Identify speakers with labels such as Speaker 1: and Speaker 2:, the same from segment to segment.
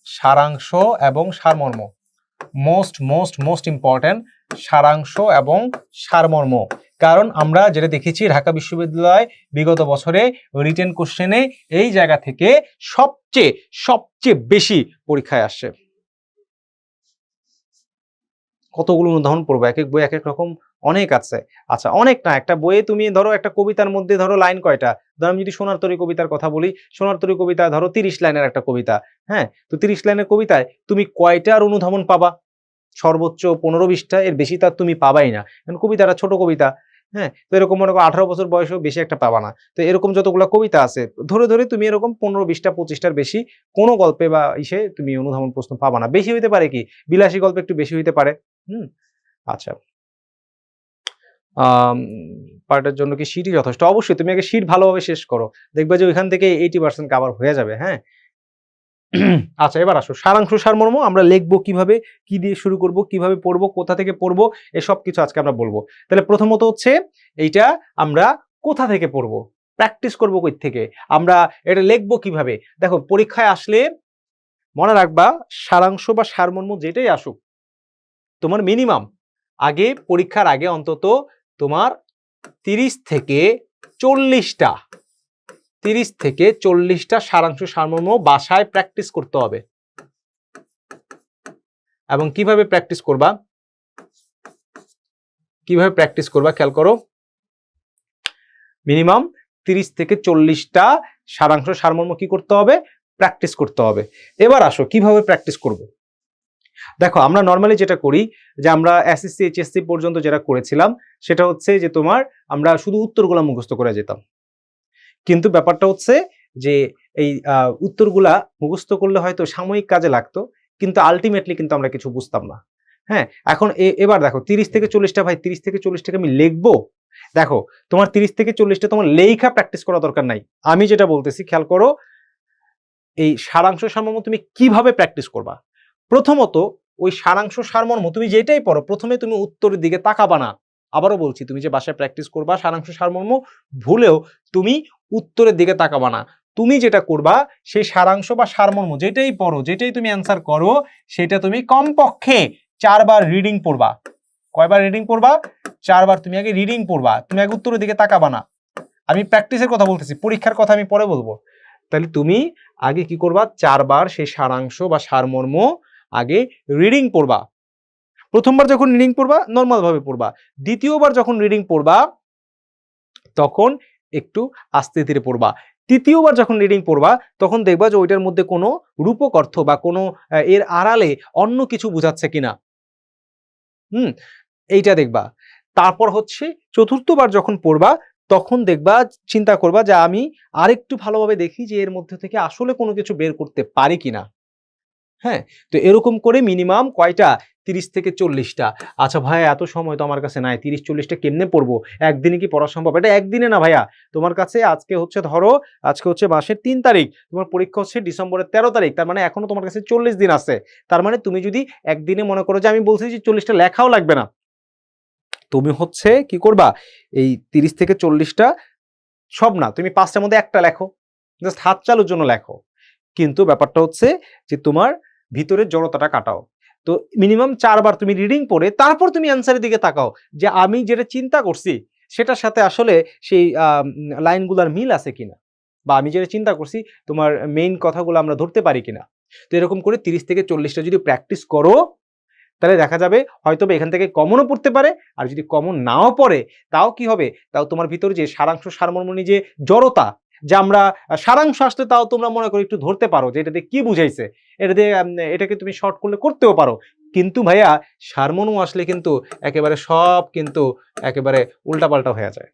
Speaker 1: সারাংশ এবং সারমর্ম, মোস্ট মোস্ট মোস্ট ইম্পর্টেন্ট, সারাংশ এবং সারমর্ম। কারণ আমরা যেটা দেখেছি ঢাকা বিশ্ববিদ্যালয় বিগত বছরে রিটেন কোশ্চেনে এই জায়গা থেকে সবচেয়ে বেশি পরীক্ষায় আসছে। কতগুলো উদাহরণ পড়বো, এক এক বই এক এক রকম অনেক আছে। আচ্ছা, অনেক না, একটা বইয়ে তুমি ধরো একটা কবিতার মধ্যে ধরো লাইন কয়টা, ধরো আমি যদি সোনার তরী কবিতার কথা বলি, সোনার তরী কবিতা ধরো 30 লাইনের একটা কবিতা, হ্যাঁ, তো 30 লাইনের কবিতায় তুমি কয়টার অনুধাবন পাবা? সর্বোচ্চ 15-20টা, এর বেশি তার তুমি পাবাই না, কারণ কবিতাটা ছোট কবিতা। হ্যাঁ, তো এরকম মনে করো 18 বছর বয়সেও বেশি একটা পাবা না। তো এরকম যতগুলো কবিতা আছে ধরে ধরে তুমি এরকম 15-20টা 25টার বেশি কোনো গল্পে বা ইসে তুমি অনুধাবন প্রশ্ন পাবা না। বেশি হইতে পারে কি বিলাসী গল্প একটু বেশি হইতে পারে। আচ্ছা, পার্টের জন্য কি শীটই যথেষ্ট? অবশ্যই তুমি আগে শীট ভালোভাবে শেষ করো, দেখবে যে ওইখান থেকে 80% কভার হয়ে যাবে। হ্যাঁ, আচ্ছা, এবার আসো সারাংশ সারমর্ম আমরা লিখবো কিভাবে, কি দিয়ে শুরু করব, কিভাবে পড়বো, কোথা থেকে পড়বো, এসব কিছু আজকে আমরা বলবো। তাহলে প্রথমত হচ্ছে এইটা আমরা কোথা থেকে পড়বো, প্র্যাকটিস করবো কই থেকে, আমরা এটা লিখবো কিভাবে। দেখো, পরীক্ষায় আসলে মনে রাখবা সারাংশ বা সারমর্ম যেটাই আসুক, তোমার মিনিমাম আগে পরীক্ষার আগে অন্তত তোমার 30 থেকে 40টা সারাংশ সারমর্ম বাসায় প্র্যাকটিস করতে হবে। এবং কিভাবে প্র্যাকটিস করবা খেয়াল করো, মিনিমাম 30 থেকে 40টা সারাংশ সারমর্ম কি করতে হবে? প্র্যাকটিস করতে হবে। এবার আসো কিভাবে প্র্যাকটিস করব। দেখো, আমরা নর্মালি যেটা করি যে আমরা এসএসসি এইচএসসি পর্যন্ত যেটা করেছিলাম সেটা হচ্ছে যে তোমার আমরা শুধু উত্তরগুলা মুখস্থ করে যেতাম, কিন্তু ব্যাপারটা হচ্ছে যে এই উত্তরগুলা মুখস্থ করলে হয়তো সাময়িক কাজে লাগতো, কিন্তু আলটিমেটলি কিন্তু আমরা কিছু বুঝতাম না। হ্যাঁ, এখন এবার দেখো 30 থেকে 40টা, ভাই 30 থেকে 40টাকে আমি লিখবো? দেখো, তোমার 30 থেকে 40টা তোমার লেখা প্র্যাকটিস করা দরকার নাই। আমি যেটা বলতেছি খেয়াল করো, এই সারাংশ সারমর্ম তুমি কিভাবে প্র্যাকটিস করবা। প্রথমত ওই সারাংশ সারমর্ম তুমি যেটাই পড়ো প্রথমে তুমি উত্তরের দিকে তাকাবা না। আবারও বলছি, তুমি যে বাসায় প্র্যাকটিস করবা সারাংশ সারমর্ম, ভুলেও তুমি উত্তরের দিকে তাকাবা না। তুমি যেটা করবা সেই সারাংশ বা সারমর্ম যেটাই পড়ো, যেটাই তুমি অ্যান্সার করো, সেটা তুমি কমপক্ষে 4 বার রিডিং পড়বা। কয়বার রিডিং পড়বা? 4 বার তুমি আগে রিডিং পড়বা, তুমি আগে উত্তরের দিকে তাকাবা না। আমি প্র্যাকটিসের কথা বলতেছি, পরীক্ষার কথা আমি পরে বলবো। তাহলে তুমি আগে কি করবা? 4 বার সেই সারাংশ বা সারমর্ম আগে রিডিং পড়বা। প্রথমবার যখন রিডিং পড়বা নর্মাল ভাবে পড়বা, দ্বিতীয়বার যখন রিডিং পড়বা তখন একটু আস্তে ধীরে পড়বা, তৃতীয়বার যখন রিডিং পড়বা তখন দেখবা যে ওইটার মধ্যে কোনো রূপক অর্থ বা কোনো এর আড়ালে অন্য কিছু বোঝাচ্ছে কিনা, এইটা দেখবা। তারপর হচ্ছে চতুর্থবার যখন পড়বা তখন দেখবা, চিন্তা করবা যে আমি আরেকটু ভালোভাবে দেখি যে এর মধ্যে থেকে আসলে কোনো কিছু বের করতে পারি কিনা। হ্যাঁ, তো এরকম করে মিনিমাম কয়টা? 30 থেকে 40টা। আচ্ছা ভাই, এত সময় তো আমার কাছে নাই, 30-40টা কেমনে পড়বো? একদিনে কি পড়া সম্ভব? এটা একদিনে না ভাইয়া। তোমার কাছে আজকে হচ্ছে ধরো, আজকে হচ্ছে মাসের 3 তারিখ, তোমার পরীক্ষা হচ্ছে ডিসেম্বরের 13 তারিখ, তার মানে এখনো তোমার কাছে 40 দিন আছে। তার মানে তুমি যদি একদিনে মনে করো যে আমি বলছি যে 40টা লেখাও লাগবে না, তুমি হচ্ছে কি করবা? এই 30 থেকে 40টা সব না, তুমি 5টার মধ্যে একটা লেখো, জাস্ট হাত চালুর জন্য লেখো। কিন্তু ব্যাপারটা হচ্ছে যে তোমার ভিতরের জড়তাটা কাটাও। তো মিনিমাম 4 বার তুমি রিডিং পড়ে তারপর তুমি অ্যান্সারের দিকে তাকাও যে আমি যেটা চিন্তা করছি সেটার সাথে আসলে সেই লাইনগুলোর মিল আছে কিনা, বা আমি যেটা চিন্তা করছি তোমার মেইন কথাগুলো আমরা ধরতে পারি কিনা। তো এরকম করে 30 থেকে 40টা যদি প্র্যাকটিস করো তাহলে দেখা যাবে হয়তো এখান থেকে কমনও পড়তে পারে, আর যদি কমন নাও পড়ে তাও কি হবে, তাও তোমার ভিতরে যে সারাংশ সারমর্ম যে জড়তা, যে আমরা সারাংশ আসলে তাও তোমরা মনে করো একটু ধরতে পারো যে এটাতে কি বুঝাইছে, এটা দিয়ে এটাকে তুমি শর্ট করলে করতেও পারো। কিন্তু ভাইয়া সারমর্ম আসলে কিন্তু একেবারে সব কিন্তু একেবারে উল্টাপাল্টা হয়ে যায়।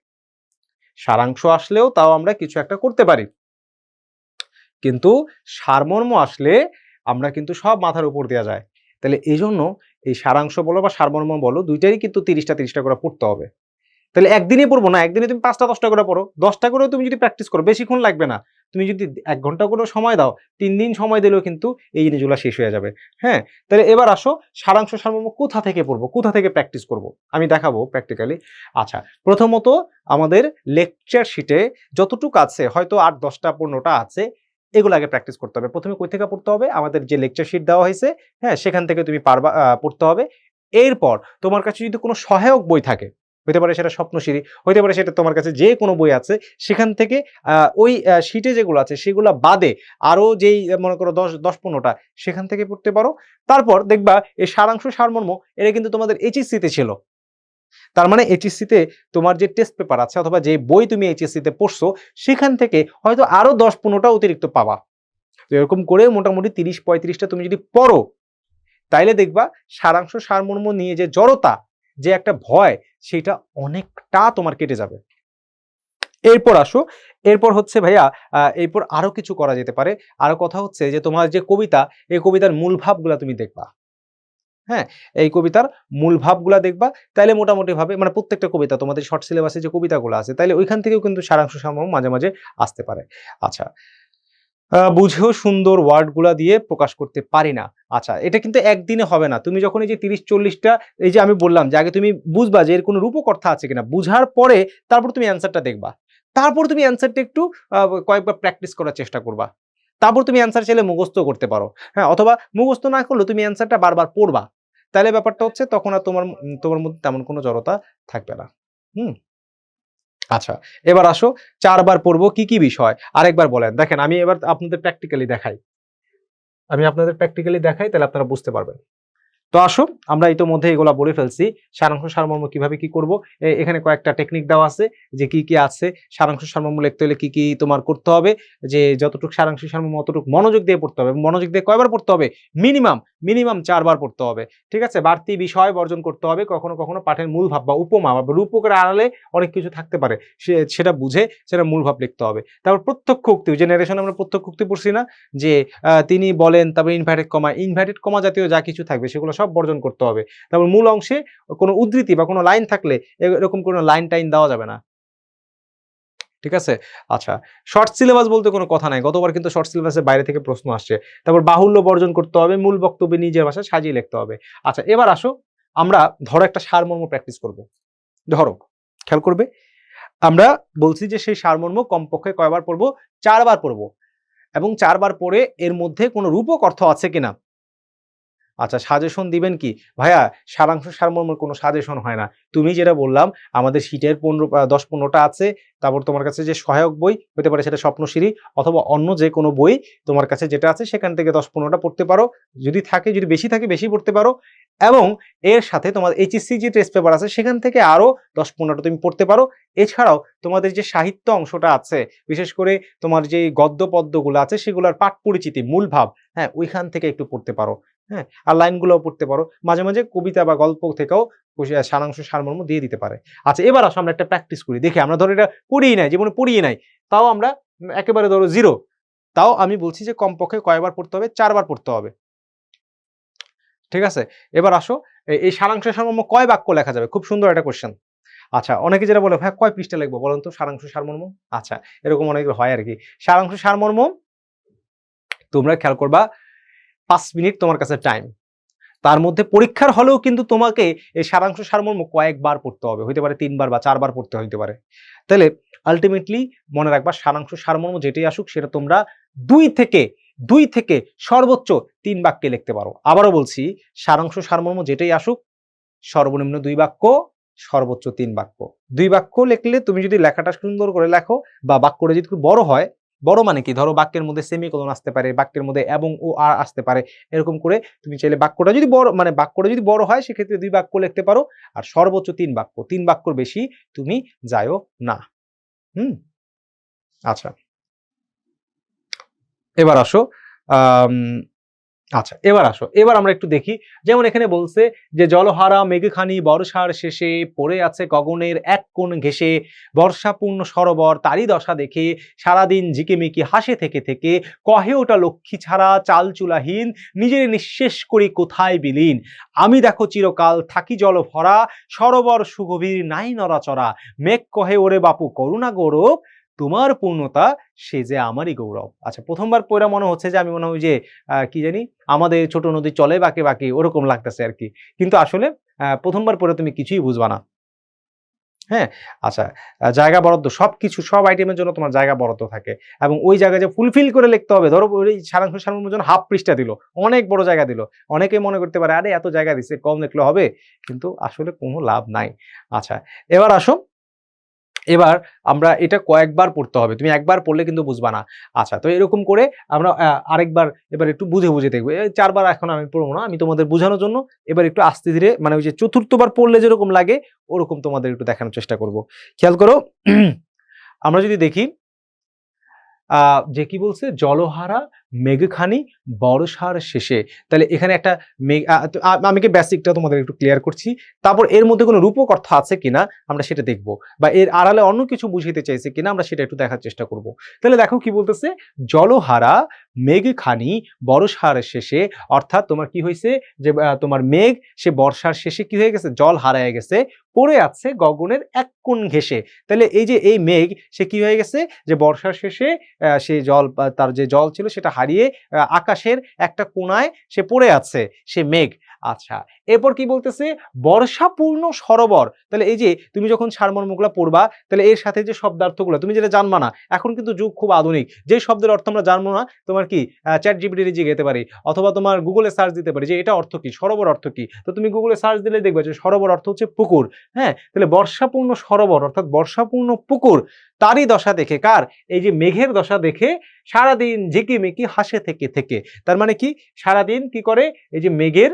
Speaker 1: সারাংশ আসলেও তাও আমরা কিছু একটা করতে পারি, কিন্তু সারমর্ম আসলে আমরা কিন্তু সব মাথার উপর দেওয়া যায়। তাহলে এই জন্য এই সারাংশ বলো বা সারমর্ম বলো দুইটারই কিন্তু 30টা করে পড়তে হবে। তাহলে একদিনে পড়বো না, একদিনে তুমি 5টা 10টা করে পড়ো, 10টা করেও তুমি যদি প্র্যাকটিস করো বেশিক্ষণ লাগবে না। তুমি যদি 1 ঘন্টা করে সময় দাও, 3 দিন সময় দিলেও কিন্তু এই জিনিসগুলো শেষ হয়ে যাবে। হ্যাঁ, তাহলে এবার আসো সারাংশ সারমর্ম কোথা থেকে পড়বো, কোথা থেকে প্র্যাকটিস করব, আমি দেখাবো প্র্যাকটিক্যালি। আচ্ছা, প্রথমত আমাদের লেকচার শিটে যতটুকু আছে হয়তো 8, 10টা 15টা আছে, এগুলো আগে প্র্যাকটিস করতে হবে। প্রথমে কই থেকে পড়তে হবে? আমাদের যে লেকচার শিট দেওয়া হয়েছে, হ্যাঁ? সেখান থেকে তুমি পারবা পড়তে হবে। এরপর তোমার কাছে যদি কোনো সহায়ক বই থাকে, হইতে পারে সেটা স্বপ্নসিঁড়ি, হইতে পারে সেটা তোমার কাছে যে কোনো বই আছে, সেখান থেকে ওই শিটে যেগুলো আছে সেগুলা বাদে আরো যেই মনে করো ১০-১৫ টা সেখান থেকে পড়তে পারো। তারপর দেখবা এই সারাংশ সারমর্ম এটা কিন্তু তোমাদের এইচএসসি তে ছিল। তার মানে এইচএসসি তে তোমার যে টেস্ট পেপার আছে অথবা যে বই তুমি এইচএসসি তে পড়ছো সেখান থেকে হয়তো আরো ১০-১৫ টা অতিরিক্ত পাবা। তো এরকম করে মোটামুটি ৩০-৩৫ টা তুমি যদি পড়ো, তাইলে দেখবা সারাংশ সারমর্ম নিয়ে যে জড়তা, যে একটা ভয়, সেটা অনেকটা তোমার কেটে যাবে। এরপর আসো, এরপর হচ্ছে ভাইয়া এরপর আরো কিছু করা যেতে পারে। আরো কথা হচ্ছে যে তোমার যে কবিতা, এই কবিতার মূল ভাবগুলা তুমি দেখবা। হ্যাঁ? এই কবিতার মূল ভাবগুলা দেখবা। তাইলে মোটামুটি ভাবে মানে প্রত্যেকটা কবিতা তোমাদের শর্ট সিলেবাসে যে কবিতাগুলো আছে, তাইলে ওইখান থেকেও কিন্তু সারাংশ সারমর্ম মাঝে, মাঝে আসতে পারে। আচ্ছা। বুঝেও সুন্দর ওয়ার্ডগুলা দিয়ে প্রকাশ করতে পারি না। আচ্ছা, এটা কিন্তু একদিনে হবে না। তুমি যখন এই যে ৩০-৪০ টা এই যে আমি বললাম যে আগে তুমি বুঝবা যে এর কোনো রূপক অর্থ আছে কিনা। বুঝার পরে তারপর তুমি অ্যান্সারটা দেখবা। তারপর তুমি অ্যান্সারটা একটু আ কয়েকবার প্র্যাকটিস করার চেষ্টা করবা। তারপর তুমি অ্যান্সার চাইলে মুখস্থ করতে পারো। হ্যাঁ? অথবা মুখস্থ না করলেও তুমি অ্যান্সারটা বারবার পড়বা। তাইলে ব্যাপারটা হচ্ছে তখন আর তোমার মধ্যে তেমন কোনো জড়তা থাকবে না। হুম? আচ্ছা, এবার আসো ৪ বার পড়বো কি, কি বিষয়? আরেকবার বলেন। দেখেন আমি এবার আপনাদের প্র্যাকটিক্যালি দেখাই। তাহলে আপনারা বুঝতে পারবেন। তো আসো আমরা ইতোমধ্যে এগুলা বলে ফেলছি। সারাংশ সারমর্ম কিভাবে কি করব? এখানে কয়েকটা টেকনিক দেওয়া আছে যে কি, কি আছে। সারাংশ সারমর্ম লিখতে হলে কি, কি তোমার করতে হবে। যে যতটুকু সারাংশ সারমর্ম অতটুকু মনোযোগ দিয়ে পড়তে হবে। মনোযোগ দিয়ে কয়বার পড়তে হবে? মিনিমাম ৪ বার পড়তে হবে। ঠিক আছে? বাড়তি বিষয় বর্জন করতে হবে। কখনো, কখনো পাঠের মূল ভাব বা উপমা বা রূপকের আড়ালে অনেক কিছু থাকতে পারে। সেটা বুঝে সেটা মূল ভাব লিখতে হবে। তারপর প্রত্যক্ষ উক্তি, যে নারেশনে আমরা প্রত্যক্ষ উক্তি পড়ছি না? যে তিনি বলেন, তারপরে ইনভার্টেড কমা জাতীয় যা কিছু থাকবে সেগুলো সব বর্জন করতে হবে। তারপর মূল অংশে কোনো উদ্ধৃতি বা কোনো লাইন থাকলে এরকম কোনো লাইন-টাইন দেওয়া যাবে না। ঠিক আছে? আচ্ছা, শর্ট সিলেবাস বলতে কোনো কথা নাই। গতবার কিন্তু শর্ট সিলেবাসের বাইরে থেকে প্রশ্ন আসছে। তারপর বাহুল্য বর্জন করতে হবে, মূল বক্তব্যে নিজের ভাষায় সাজিয়ে লিখতে হবে। আচ্ছা, এবার আসো আমরা ধরো একটা সারমর্ম প্র্যাকটিস করব। ধরো, খেয়াল করবে। আমরা বলছি যে সেই সারমর্ম কমপক্ষে কয়বার পড়বো? ৪ বার পড়বো এবং ৪ বার পড়ে এর মধ্যে কোনো রূপক অর্থ আছে কিনা আচ্ছা, সাজেশন দিবেন কি? ভাইয়া সারাংশ সারমর্মের কোনো সাজেশন হয় না। তুমি যেটা বললাম আমাদের শীটের ১০-১৫ টা আছে। তারপর তোমার কাছে যে সহায়ক বই হতে পারে সেটা স্বপ্নসিঁড়ি অথবা অন্য যেকোনো বই তোমার কাছে যেটা আছে সেখান থেকে ১০-১৫ টা পড়তে পারো। যদি থাকে, যদি বেশি থাকে বেশি পড়তে পারো এবং এর সাথে তোমার এইচএসসি যে টেস্ট পেপার আছে সেখান থেকে আরো ১০-১৫ টা তুমি পড়তে পারো। এছাড়াও তোমাদের যে সাহিত্য অংশটা আছে, বিশেষ করে তোমার যে গদ্য পদ্যগুলো আছে সেগুলোর পাঠ পরিচিতি, মূল ভাব, হ্যাঁ? ওইখান থেকে একটু পড়তে পারো। হ্যাঁ? আর লাইনগুলোও পড়তে পারো। মাঝে, মাঝে কবিতা বা গল্প থেকেও সারাংশ সারমর্ম দিয়ে দিতে পারে। আচ্ছা, এবার আসো আমরা একটা প্র্যাকটিস করি। দেখি আমরা ধরো এটা পড়িই নাই, জীবনে পড়িই নাই। তাও আমরা একেবারে ধরো 0, তাও আমি বলছি যে কমপক্ষে কয়বার পড়তে হবে? ৪ বার পড়তে হবে। ঠিক আছে? এবার আসো এই সারাংশ সারমর্ম কয় বাক্য লেখা যাবে? খুব সুন্দর একটা কোয়েশ্চেন। আচ্ছা, অনেকে যেটা বলে, "ভাইয়া কয় পৃষ্ঠা লিখবো বলেন তো সারাংশ সারমর্ম?" আচ্ছা, এরকম অনেকের হয় আরকি। সারাংশ সারমর্ম তোমরা খেয়াল করবা ৫ মিনিট তোমার কাছে টাইম। তার মধ্যে পরীক্ষার হলেও কিন্তু তোমাকে এই সারাংশ সারমর্ম কয়েকবার পড়তে হবে। হইতে পারে ৩ বার বা ৪ বার পড়তে হইতে পারে। তাইলে আল্টিমেটলি মনে রাখবা সারাংশ সারমর্ম যেটাই আসুক সেটা তোমরা ২ থেকে ২ থেকে সর্বোচ্চ ৩ বাক্যে লিখতে পারো। আবারও বলছি, সারাংশ সারমর্ম যেটাই আসুক সর্বনিম্ন ২ বাক্য, সর্বোচ্চ ৩ বাক্য। ২ বাক্য লিখলে তুমি যদি লেখাটা সুন্দর করে লেখো বা বাক্যটা যদি খুব বড় হয়, বড় মানে কি? ধরো বাক্যের মধ্যে সেমিকোলন আসতে পারে, বাক্যের মধ্যে এবং ও আর আসতে পারে। এরকম করে তুমি চাইলে বাক্যটা যদি বড় হয় সেক্ষেত্রে ২ বাক্য লিখতে পারো। আর সর্বোচ্চ ৩ বাক্য। ৩ বাক্যর বেশি তুমি যাইও না। হুম? আচ্ছা। এবার আসো আম আচ্ছা, এবার আসো। এবার আমরা একটু দেখি। যেমন এখানে বলছে যে, "জলহারা মেঘখানি বর্ষার শেষে পড়ে আছে গগনের এক কোণ ঘেঁষে, বর্ষাপূর্ণ সরোবর তারই দশা দেখে, সারাদিন ঝিকিমিকি হাসে থেকে থেকে, কহে ওটা লক্ষ্মী ছাড়া চালচুলাহীন, নিজের নিঃশেষ করি কোথায় বিলীন। আমি দেখো চিরকাল থাকি জলভরা, সরোবর সুগভীর নাই নড়াচড়া, মেঘ কহে ওরে বাপু করুণা গৌরব, তোমার পূর্ণতা সে যে আমারই গৌরব।" আচ্ছা, ১ম বার পইড়া মনে হচ্ছে যে আমি মনে হয় যে কি জানি আমাদের ছোট নদী চলে বাঁকে, বাঁকে ওরকম লাগতেছে আরকি। কিন্তু আসলে ১ম বার পড়ে তুমি কিছুই বুঝবা না। হ্যাঁ? আচ্ছা, জায়গা বরাদ্দ সবকিছু সব আইটেমের জন্য তোমার জায়গা বরাদ্দ থাকে এবং ওই জায়গায় যে ফুলফিল করে লিখতে হবে, ধরো ওই সারাংশ সারমর্মের জন্য হাফ পৃষ্ঠা দিল, অনেক বড় জায়গা দিল। অনেকেই মনে করতে পারে, "আরে এত জায়গা দিছে, কম লিখলে হবে?" কিন্তু আসলে কোনো লাভ নাই। আচ্ছা, এবার আসো, এবার আমরা এটা কয়েকবার পড়তে হবে। তুমি একবার পড়লে কিন্তু বুঝবা না। আচ্ছা, তো এরকম করে আমরা আরেকবার এবার একটু বুঝে দেখব। এই ৪ বার এখন আমি পড়ব না। আমি তোমাদের বুঝানোর জন্য এবার একটু আস্তে ধীরে, মানে ওই যে ৪র্থ বার পড়লে যেরকম লাগে ওরকম তোমাদের একটু দেখানোর চেষ্টা করব। খেয়াল করো, আমরা যদি দেখি আ যে কি বলছে? জলহারা মেঘখানি বর্ষার শেষে। তাহলে এখানে একটা মেঘ আমি কি বেসিকটা তোমাদের একটু ক্লিয়ার করছি। তারপর এর মধ্যে কোনো রূপক অর্থ আছে কিনা আমরা সেটা দেখব। বা এর আড়ালে অন্য কিছু বুঝাইতে চাইছে কিনা আমরা সেটা একটু দেখার চেষ্টা করব। তাহলে দেখো কি বলতেছে? জলহারা মেঘখানি বর্ষার শেষে, অর্থাৎ তোমার কি হইছে? যে তোমার মেঘ সে বর্ষার শেষে কি হয়ে গেছে? জল হারায় গেছে। পড়ে আছে গগনের এক কোণ ঘেঁষে। তাহলে এই যে এই মেঘ সে কি হয়ে গেছে? যে বর্ষার শেষে সে জল, তার যে জল ছিল সেটা হারিয়ে আকাশের একটা কোণায় সে পড়ে আছে, সে মেঘ। আচ্ছা, এরপর কি বলতেছে? বর্ষাপূর্ণ সরোবর। তাহলে এই যে তুমি যখন সারমর্মগুলা পড়বা, তাহলে এর সাথে যে শব্দার্থগুলো তুমি যেটা জানবা না, এখন কিন্তু যুগ খুব আধুনিক। যে শব্দের অর্থ আমরা জানবো না, তোমার কি ChatGPT তে জিজ্ঞাসা পারি অথবা তোমার গুগলে সার্চ দিতে পারি যে এটা অর্থ কি? সরোবর অর্থ কি? তো তুমি গুগলে সার্চ দিলে দেখবে যে সরোবর অর্থ হচ্ছে পুকুর। হ্যাঁ? তাহলে বর্ষাপূর্ণ সরোবর অর্থাৎ বর্ষাপূর্ণ পুকুর, তারই দশা দেখে, কার? এই যে মেঘের দশা দেখে সারাদিন ঝিকিমিকি হাসে থেকে। তার মানে কি? সারাদিন কি করে? এই যে মেঘের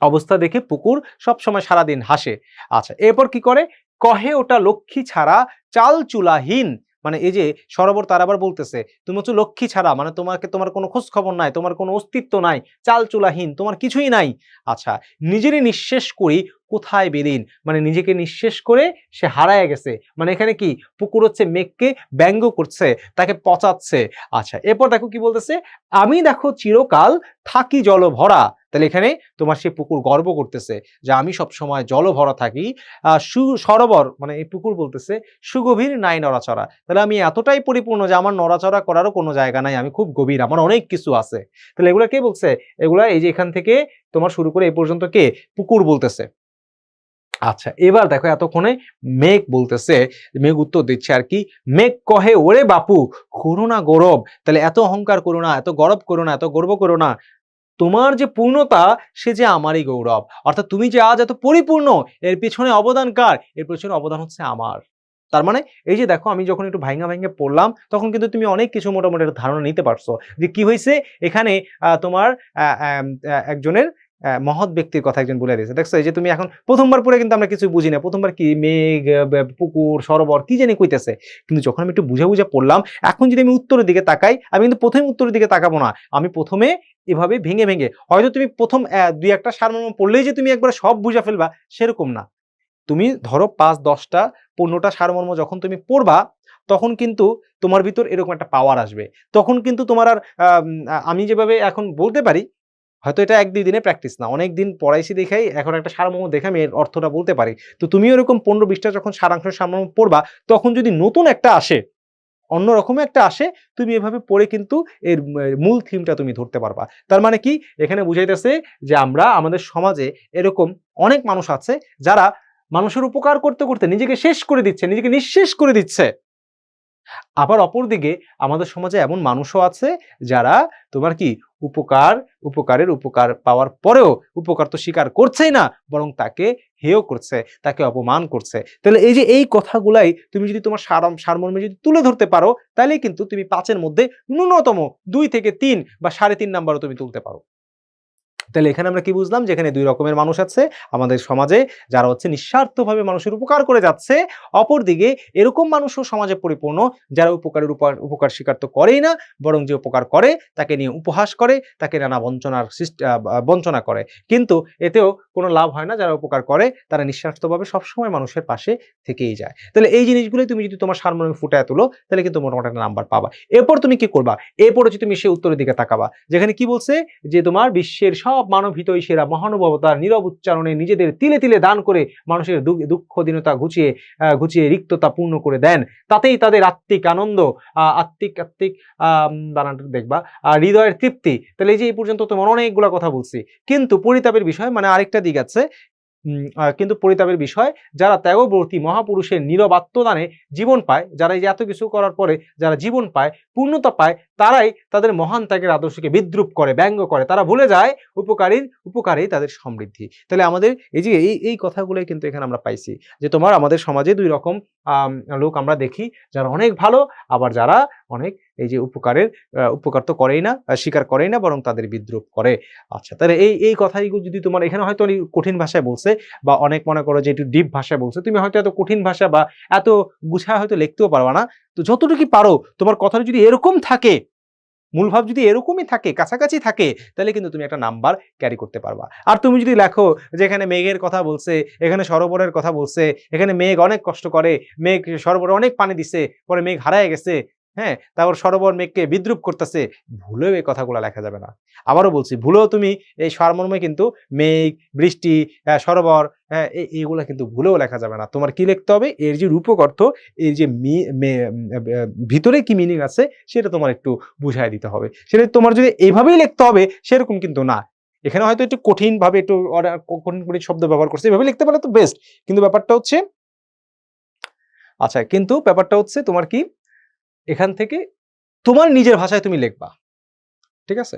Speaker 1: অবস্থা দেখে পুকুর সবসময় সারাদিন হাসে। আচ্ছা, এরপর কি করে? কহে ওটা লক্ষ্মী ছাড়া চাল চুলাহীন। মানে এই যে সরোবর তার আবার বলতেছে, তুমি হচ্ছে লক্ষ্মী ছাড়া, মানে তোমার কোনো খোঁজ খবর নাই, তোমার কোনো অস্তিত্ব নাই, চাল চুলাহীন, তোমার কিছুই নাই। আচ্ছা, নিজেরই নিঃশেষ করি কোথায় বিলীন, মানে নিজেকে নিঃশেষ করে সে হারায় গেছে। মানে এখানে কি? পুকুর হচ্ছে মেঘকে ব্যঙ্গ করছে, তাকে পচাচ্ছে। আচ্ছা, এরপর দেখো কি বলতেছে? আমি দেখো চিরকাল থাকি জলভরা। তাহলে এখানে তোমার সেই পুকুর গর্ব করতেছে যে আমি সবসময় জলভরা থাকি। সরোবর মানে এই পুকুর বলতেছে সুগভীর নাই নড়াচড়া। তাহলে আমি এতটাই পরিপূর্ণ যে আমার নড়াচড়া করারও কোনো জায়গা নাই। আমি খুব গভীর, আমার অনেক কিছু আছে। তাহলে এগুলা কে বলছে? এগুলা এই যে এখান থেকে তোমার শুরু করে এই পর্যন্ত কে? পুকুর বলতেছে। আচ্ছা, এবার দেখো এতক্ষণে মেঘ বলতেছে, মেঘ উত্তর দিচ্ছে আর কি, মেঘ কহে ওরে বাপু করো না গৌরব। তাহলে এত অহংকার করো না, এত গর্ব করো না, এত গর্ব করো না। তোমার যে পূর্ণতা সে যে আমারই গৌরব। অর্থাৎ তুমি যে আজ এত পরিপূর্ণ, এর পেছনে অবদান কার? এর পেছনে অবদান হচ্ছে আমার। তার মানে এই যে দেখো আমি যখন একটু ভাইঙ্গা পড়লাম তখন কিন্তু তুমি অনেক কিছু মোটামুটি একটা ধারণা নিতে পারছো যে কি হইছে এখানে। তোমার একজনের মহৎ ব্যক্তির কথা একজন বলে দিয়েছে। দেখছো এই যে তুমি এখন ১ম বার পড়ে কিন্তু আমরা কিছু বুঝি না। ১ম বার কি মেঘ, পুকুর, সরোবর কি জানি কইতেছে। কিন্তু যখন আমি একটু বুঝে পড়লাম, এখন যদি আমি উত্তরের দিকে তাকাই, আমি কিন্তু ১ম উত্তরের দিকে তাকাবো না। আমি ১ম এ এভাবে ভেঙে হয়তো তুমি ১ম ২-১ টা সারমর্ম পড়লেই যে তুমি একবারে সব বুঝা ফেলবা সেরকম না। তুমি ধরো ৫-১০ টা ১৫ টা সারমর্ম যখন তুমি পড়বা, তখন কিন্তু তোমার ভিতর এরকম একটা পাওয়ার আসবে। তখন কিন্তু তোমার আর আমি যেভাবে এখন বলতে পারি, হয়তো এটা ১-২ দিনের প্র্যাকটিস না। অনেকদিন পড়াইছি দেখাই এখন একটা সারমর্ম দেখে আমি এর অর্থটা বলতে পারি। তো তুমিও এরকম ১৫-২০ টা যখন সারাংশ সারমর্ম পড়বা, তখন যদি নতুন একটা আসে, অন্য রকমের একটা আসে, তুমি এভাবে পড়ে কিন্তু এর মূল থিমটা তুমি ধরতে পারবা। তার মানে কি? এখানে বুঝাইতেছে যে আমরা আমাদের সমাজে এরকম অনেক মানুষ আছে যারা মানুষের উপকার করতে নিজেকে শেষ করে দিচ্ছে, নিজেকে নিঃশেষ করে দিচ্ছে। আবার অপরদিকে আমাদের সমাজে এমন মানুষও আছে যারা তোমার কি উপকারের উপকার পাওয়ার পরেও উপকার তো স্বীকার করছেই না, বরং তাকে হেয় করছে, তাকে অপমান করছে। তাহলে এই যে এই কথাগুলাই তুমি যদি তোমার সারমর্মে যদি তুলে ধরতে পারো, তাহলেই কিন্তু তুমি ৫ এর মধ্যে ন্যূনতম ২ থেকে ৩ বা ৩.৫ নাম্বারও তুমি তুলতে পারো। তাহলে এখানে আমরা কি বুঝলাম? যে এখানে ২ রকমের মানুষ আছে আমাদের সমাজে, যারা হচ্ছে নিঃস্বার্থভাবে মানুষের উপকার করে যাচ্ছে। অপরদিকে এরকম মানুষও সমাজে পরিপূর্ণ যারা উপকার স্বীকার তো করেই না, বরং যে উপকার করে তাকে নিয়ে উপহাস করে, তাকে নানা বঞ্চনা করে। কিন্তু এতেও কোনো লাভ হয় না। যারা উপকার করে তারা নিঃস্বার্থভাবে সবসময় মানুষের পাশে থেকেই যায়। তাহলে এই জিনিসগুলোই তুমি যদি তোমার সারমর্মে ফুটায়ে তোলো, তাহলে কিন্তু মোটামুটি একটা নাম্বার পাবা। এরপর তুমি কি করবা? এরপর হচ্ছে তুমি সেই উত্তরের দিকে তাকাবা। যেখানে কি বলছে? যে তোমার বিশ্বের সব মানবহিতৈষীরা সেরা মহানুভবতার নীরব উচ্চারণে নিজেদের তিলে দান করে মানুষের দুঃখ দীনতা ঘুচিয়ে রিক্ততা পূর্ণ করে দেন। তাতেই তাদের আত্মিক আনন্দ, আত্মিক বানানটা দেখবা, হৃদয়ের তৃপ্তি। তাহলে এই যে এই পর্যন্ত তোমার অনেকগুলা কথা বলছি। কিন্তু পরিতাপের বিষয়, মানে আরেকটা দিক আছে। কিন্তু পরিতাপের বিষয় যারা ত্যাগব্রতী মহাপুরুষের নীরব আত্মদানে জীবন পায়, যারা এই যে এত কিছু করার পরে যারা জীবন পায়, পূর্ণতা পায়, তারাই তাদের মহান ত্যাগের আদর্শকে বিদ্রূপ করে, ব্যঙ্গ করে। তারা ভুলে যায় উপকারেই তাদের সমৃদ্ধি। তাহলে আমাদের এই যে এই কথাগুলোই কিন্তু এখানে আমরা পাইছি যে তোমার আমাদের সমাজে ২ রকম লোক আমরা দেখি, যারা অনেক ভালো, আবার যারা অনেক এই যে উপকার তো করেই না, স্বীকার করেই না, বরং তাদের বিদ্রূপ করে। আচ্ছা, তাহলে এই কথাগুলো যদি তোমার এখানে হয়তো অনেক কঠিন ভাষায় বলছে বা অনেক মনে করো যে একটু ডিপ ভাষায় বলছে, তুমি হয়তো এত কঠিন ভাষা বা এত গুছায় হয়তো লিখতেও পারবা না। তো যতটুকু পারো তোমার কথাটা যদি এরকম থাকে, মূলভাব যদি এরকমই থাকে, কাছাকাছি থাকে, তাহলে কিন্তু তুমি একটা নাম্বার ক্যারি করতে পারবা। আর তুমি যদি লেখো যে এখানে মেঘের কথা বলছে, এখানে সরোবরের কথা বলছে, এখানে মেঘ অনেক কষ্ট করে, মেঘ সরোবরে অনেক পানি দিছে, পরে মেঘ হারায় গেছে, হ্যাঁ? তারপর সরোবর মেঘকে বিদ্রূপ করতেছে, ভুলেও এই কথাগুলো লেখা যাবে না। আবারও বলছি, ভুলেও তুমি এই সারমর্মে কিন্তু মেঘ, বৃষ্টি, সরোবর, হ্যাঁ? এগুলা কিন্তু ভুলেও লেখা যাবে না। তোমার কি লিখতে হবে? এর যে রূপক অর্থ, এর যে ভিতরে কি মিনিং আছে সেটা তোমার একটু বুঝায় দিতে হবে। সেটা তোমার যদি এভাবেই লিখতে হবে সেরকম কিন্তু না। এখানে হয়তো একটু কঠিনভাবে একটু কঠিন শব্দ ব্যবহার করছে। এভাবে লিখতে পারলে তো বেস্ট। কিন্তু ব্যাপারটা হচ্ছে তোমার কি এখান থেকে তোমার নিজের ভাষায় তুমি লিখবা। ঠিক আছে?